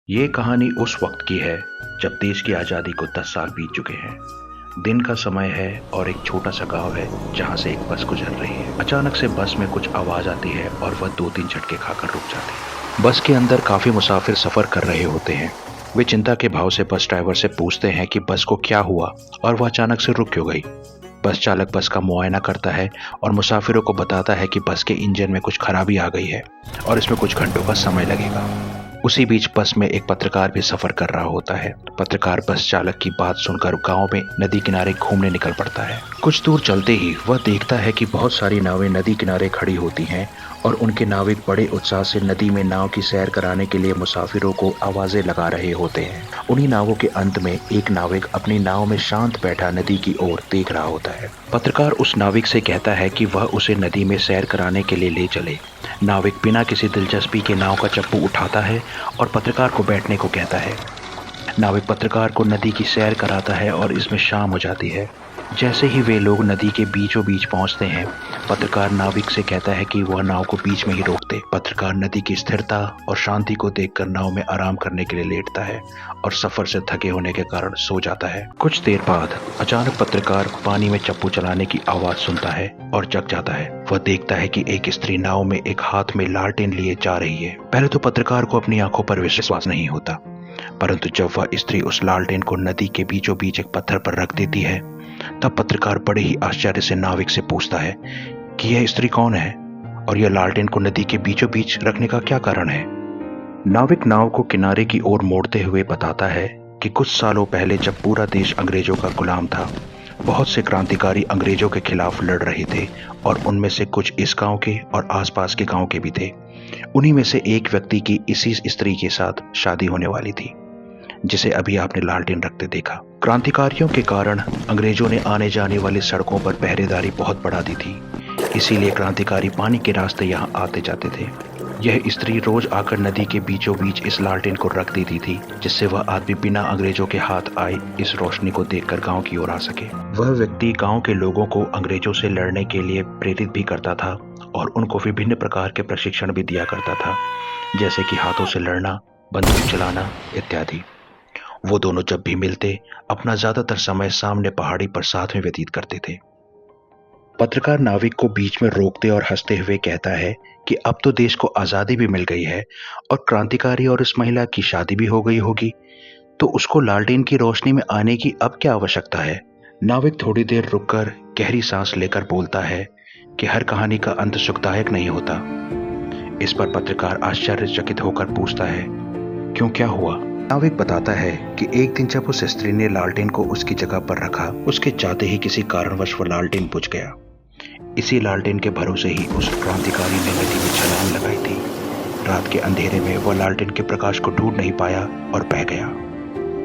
ये कहानी उस वक्त की है जब देश की आज़ादी को 10 साल बीत चुके हैं। दिन का समय है और एक छोटा सा गांव है जहां से एक बस गुजर रही है। अचानक से बस में कुछ आवाज आती है और वह 2-3 झटके खाकर रुक जाती है। बस के अंदर काफी मुसाफिर सफर कर रहे होते हैं। वे चिंता के भाव से बस ड्राइवर से पूछते हैं कि बस को क्या हुआ और वह अचानक से रुक क्यों गई। बस चालक बस का मुआयना करता है और मुसाफिरों को बताता है कि बस के इंजन में कुछ खराबी आ गई है और इसमें कुछ घंटों का समय लगेगा। उसी बीच बस में एक पत्रकार भी सफर कर रहा होता है। पत्रकार बस चालक की बात सुनकर गांव में नदी किनारे घूमने निकल पड़ता है। कुछ दूर चलते ही वह देखता है कि बहुत सारी नावें नदी किनारे खड़ी होती हैं और उनके नाविक बड़े उत्साह से नदी में नाव की सैर कराने के लिए मुसाफिरों को आवाजें लगा रहे होते हैं। उन्हीं नावों के अंत में एक नाविक अपनी नाव में शांत बैठा नदी की ओर देख रहा होता है। पत्रकार उस नाविक से कहता है कि वह उसे नदी में सैर कराने के लिए ले चले। नाविक बिना किसी दिलचस्पी के नाव का चप्पू उठाता है और पत्रकार को बैठने को कहता है। नाविक पत्रकार को नदी की सैर कराता है और इसमें शाम हो जाती है। जैसे ही वे लोग नदी के बीचों बीच पहुंचते हैं, पत्रकार नाविक से कहता है कि वह नाव को बीच में ही रोक दे। पत्रकार नदी की स्थिरता और शांति को देखकर नाव में आराम करने के लिए लेटता है और सफर से थके होने के कारण सो जाता है। कुछ देर बाद अचानक पत्रकार पानी में चप्पू चलाने की आवाज सुनता है और जग जाता है। वह देखता है कि एक स्त्री नाव में एक हाथ में लालटेन लिए जा रही है। पहले तो पत्रकार को अपनी आंखों पर विश्वास नहीं होता, परंतु जब वह स्त्री उस लालटेन को नदी के बीचों बीच एक पत्थर पर रख देती है, तब पत्रकार बड़े ही आश्चर्य से नाविक से पूछता है कि यह स्त्री कौन है और यह लालटेन को नदी के बीचों बीच रखने का क्या कारण है। नाविक नाव को किनारे की ओर मोड़ते हुए बताता है कि कुछ सालों पहले जब पूरा देश अंग्रेजों का गुलाम था, बहुत से क्रांतिकारी अंग्रेजों के खिलाफ लड़ रहे थे और उनमें से कुछ इस गांव के और आसपास के गांव के भी थे। उन्हीं में से एक व्यक्ति की इसी स्त्री के साथ शादी होने वाली थी, जिसे अभी आपने लालटेन रखते देखा। क्रांतिकारियों के कारण अंग्रेजों ने आने जाने वाली सड़कों पर पहरेदारी बहुत बढ़ा दी थी, इसीलिए क्रांतिकारी पानी के रास्ते यहाँ आते जाते थे। यह स्त्री रोज आकर नदी के बीचों बीच इस लालटेन को रख देती थी, जिससे वह आदमी बिना अंग्रेजों के हाथ आए इस रोशनी को देखकर गांव की ओर आ सके। वह व्यक्ति गांव के लोगों को अंग्रेजों से लड़ने के लिए प्रेरित भी करता था और उनको विभिन्न प्रकार के प्रशिक्षण भी दिया करता था, जैसे कि हाथों से लड़ना, बंदूक चलाना इत्यादि। वो दोनों जब भी मिलते, अपना ज्यादातर समय सामने पहाड़ी पर साथ में व्यतीत करते थे। पत्रकार नाविक को बीच में रोकते और हंसते हुए कहता है कि अब तो देश को आजादी भी मिल गई है और क्रांतिकारी और इस महिला की शादी भी हो गई होगी, तो उसको लालटेन की रोशनी में आने की अब क्या आवश्यकता है। नाविक थोड़ी देर रुककर गहरी सांस लेकर बोलता है कि हर कहानी का अंत सुखदायक नहीं होता। इस पर पत्रकार आश्चर्यचकित होकर पूछता है, क्यों, क्या हुआ। नाविक बताता है कि एक दिन जब उस स्त्री ने लालटेन को उसकी जगह पर रखा, उसके चाहते ही किसी कारणवश वह लालटेन बुझ गया। इसी लालटेन के भरोसे ही उस क्रांतिकारी ने नदी में छलांग लगाई थी। रात के अंधेरे में वह लालटेन के प्रकाश को ढूंढ नहीं पाया और बह गया।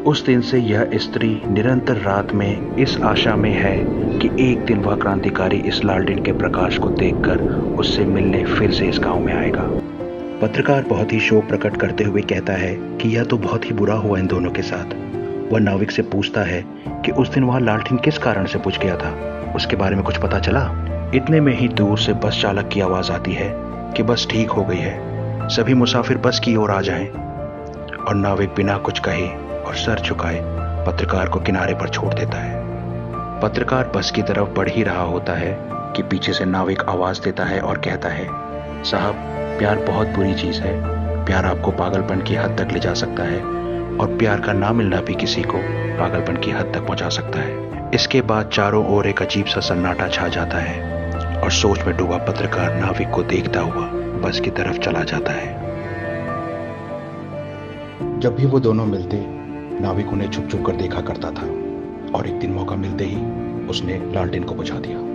उस दिन से यह स्त्री निरंतर रात में इस आशा में है कि एक दिन वह क्रांतिकारी इस लालटेन के प्रकाश को देखकर उससे मिलने फिर से इस गांव में आएगा। पत्रकार बहुत ही शोक प्रकट करते हुए कहता है कि यह तो बहुत ही बुरा हुआ इन दोनों के साथ। वह नाविक से पूछता है कि उस दिन वहां लालटेन किस कारण से बुझ गया था, उसके बारे में कुछ पता चला। इतने में ही दूर से बस चालक की आवाज आती है कि बस ठीक हो गई है, सभी मुसाफिर बस की ओर आ जाएं। और नाविक बिना कुछ कहे और सर झुकाए पत्रकार को किनारे पर छोड़ देता है। पत्रकार बस की तरफ बढ़ ही रहा होता है कि पीछे से नाविक आवाज देता है और कहता है, साहब, प्यार बहुत बुरी चीज है। प्यार आपको पागलपन की हद तक ले जा सकता है और प्यार का ना मिलना भी किसी को पागलपन की हद तक पहुंचा सकता है। इसके बाद चारों ओर एक अजीब सा सन्नाटा छा जाता है और सोच में डूबा पत्रकार नाविक को देखता हुआ बस की तरफ चला जाता है। जब भी वो दोनों मिलते, नाविक उन्हें छुप छुप कर देखा करता था और एक दिन मौका मिलते ही उसने लालटेन को बुझा दिया।